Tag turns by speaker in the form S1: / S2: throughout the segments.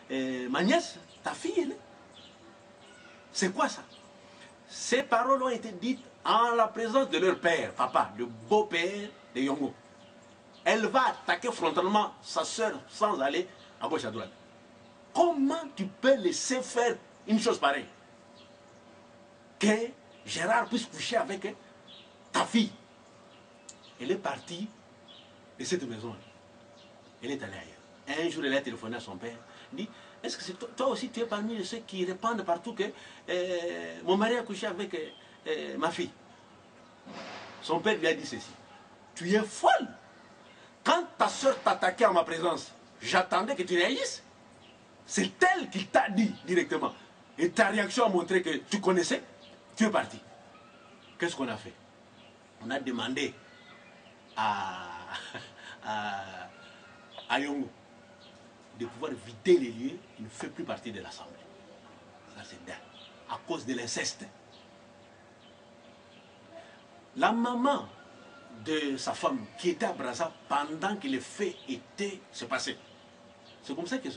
S1: ma nièce, ta fille, c'est quoi ça? Ces paroles ont été dites en la présence de leur père, papa, le beau-père de Yongo. Elle va attaquer frontalement sa soeur sans aller à gauche à droite. Comment tu peux laisser faire une chose pareille? Que Gérard puisse coucher avec ta fille. Elle est partie de cette maison. Elle est allée ailleurs. Un jour, elle a téléphoné à son père. Il dit, est-ce que toi aussi tu es parmi ceux qui répandent partout que mon mari a couché avec ma fille? Son père lui a dit ceci. Tu es folle. Quand ta soeur t'attaquait en ma présence, j'attendais que tu réagisses. C'est elle qui t'a dit directement. Et ta réaction a montré que tu connaissais. Tu es parti. Qu'est-ce qu'on a fait? On a demandé à Yongo de pouvoir vider les lieux. Il ne fait plus partie de l'Assemblée. Ça c'est dingue. À cause de l'inceste. La maman de sa femme qui était à Brazza pendant que les faits se passaient. C'est comme ça que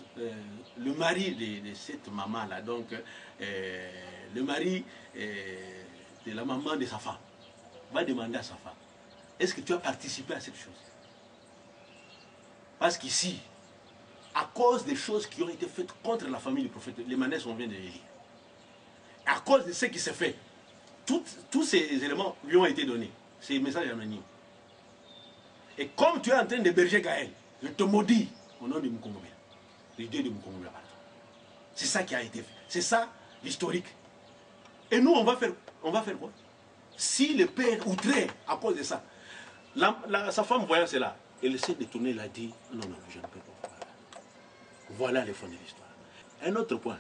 S1: le mari de cette maman-là, donc le mari de la maman de sa femme, va demander à sa femme, est-ce que tu as participé à cette chose? Parce qu'ici, à cause des choses qui ont été faites contre la famille du prophète, les manèges on vient de les lire. À cause de ce qui s'est fait, tous ces éléments lui ont été donnés. Ces messages anonymes. Et comme tu es en train d'héberger Gaël, je te maudis au nom de Mukongobia, le Dieu de Mukongobia. C'est ça qui a été fait. C'est ça l'historique. Et nous, on va faire quoi? Si le père outrait à cause de ça, sa femme voyant cela, elle essaie de tourner, elle a dit, non, non, je ne peux pas. Voilà le fond de l'histoire. Un autre point,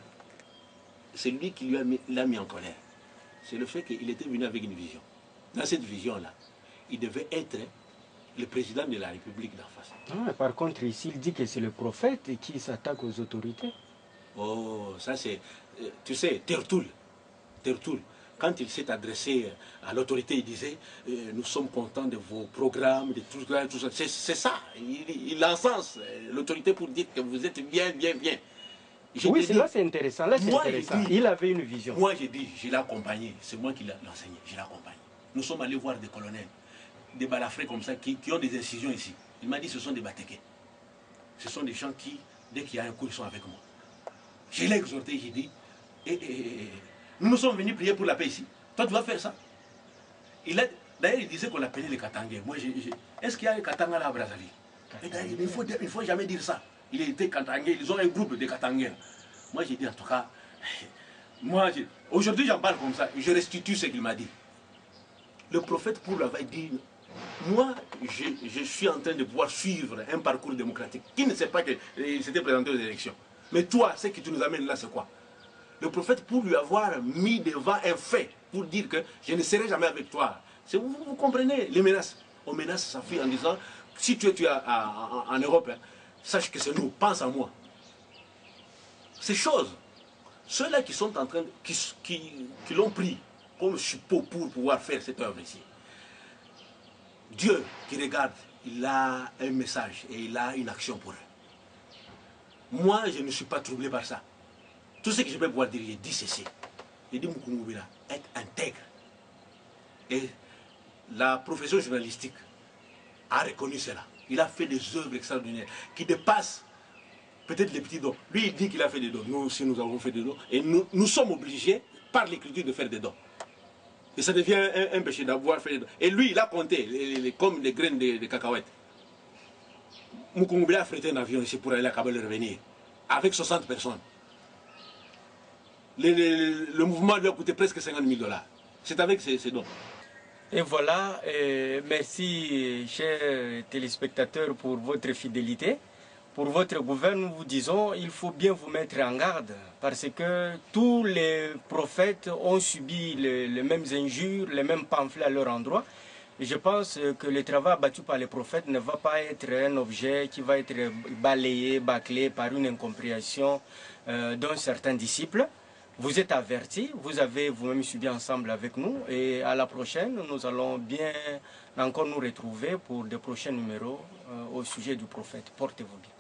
S1: c'est lui qui l'a mis en colère. C'est le fait qu'il était venu avec une vision. Dans cette vision-là, il devait être le président de la République d'en face.
S2: Ah, par contre, ici, il dit que c'est le prophète qui s'attaque aux autorités.
S1: Oh, ça c'est... Tu sais, Tertoul, quand il s'est adressé à l'autorité, il disait nous sommes contents de vos programmes, de tout ça. C'est ça. Il encense l'autorité pour dire que vous êtes bien.
S2: Oui, là c'est intéressant. Là, c'est intéressant. Il avait une vision.
S1: Moi, j'ai dit, je l'ai accompagné. C'est moi qui l'ai enseigné. Je l'ai accompagné. Nous sommes allés voir des colonels, des balafrés comme ça, qui ont des incisions ici. Il m'a dit ce sont des batékés. Ce sont des gens qui, dès qu'il y a un coup, ils sont avec moi. Je l'ai exhorté, j'ai dit, nous sommes venus prier pour la paix ici. Toi, tu vas faire ça. D'ailleurs, il disait qu'on l'appelait les Katangais. Moi, est-ce qu'il y a les Katangais là à Brazzaville? Il ne faut jamais dire ça. Il était Katangais, ils ont un groupe de Katangais. Moi, j'ai dit en tout cas, aujourd'hui, j'en parle comme ça, je restitue ce qu'il m'a dit. Le prophète Paul avait dit, moi, je suis en train de pouvoir suivre un parcours démocratique. Qui ne sait pas qu'il s'était présenté aux élections? Mais toi, ce que tu nous amènes là, c'est quoi? Le prophète, pour lui avoir mis devant un fait, pour dire que je ne serai jamais avec toi. Vous comprenez les menaces? On menace sa fille en disant, si tu es en Europe, hein, sache que c'est nous, pense à moi. Ces choses, ceux-là qui sont en train, qui l'ont pris comme suppôt pour pouvoir faire cette œuvre ici. Dieu qui regarde, il a un message et il a une action pour eux. Moi, je ne suis pas troublé par ça. Tout ce que je peux pouvoir dire, j'ai dit ceci. J'ai dit Mukungubila, être intègre. Et la profession journalistique a reconnu cela. Il a fait des œuvres extraordinaires qui dépassent peut-être les petits dons. Lui, il dit qu'il a fait des dons. Nous aussi, nous avons fait des dons. Et nous sommes obligés, par l'écriture, de faire des dons. Et ça devient un péché d'avoir fait des dons. Et lui, il a compté comme des graines de cacahuètes. Mukungubila a frété un avion ici pour aller à Kabul et revenir. Avec 60 personnes. Le mouvement lui a coûté presque 50 000 $. C'est avec ces dons.
S2: Et voilà, merci chers téléspectateurs pour votre fidélité. Pour votre gouvernement, nous vous disons, il faut bien vous mettre en garde parce que tous les prophètes ont subi les mêmes injures, les mêmes pamphlets à leur endroit. Et je pense que le travail abattu par les prophètes ne va pas être un objet qui va être balayé, bâclé par une incompréhension d'un certain disciple. Vous êtes avertis, vous avez vous-même subi ensemble avec nous et à la prochaine, nous allons bien encore nous retrouver pour de prochains numéros au sujet du prophète. Portez-vous bien.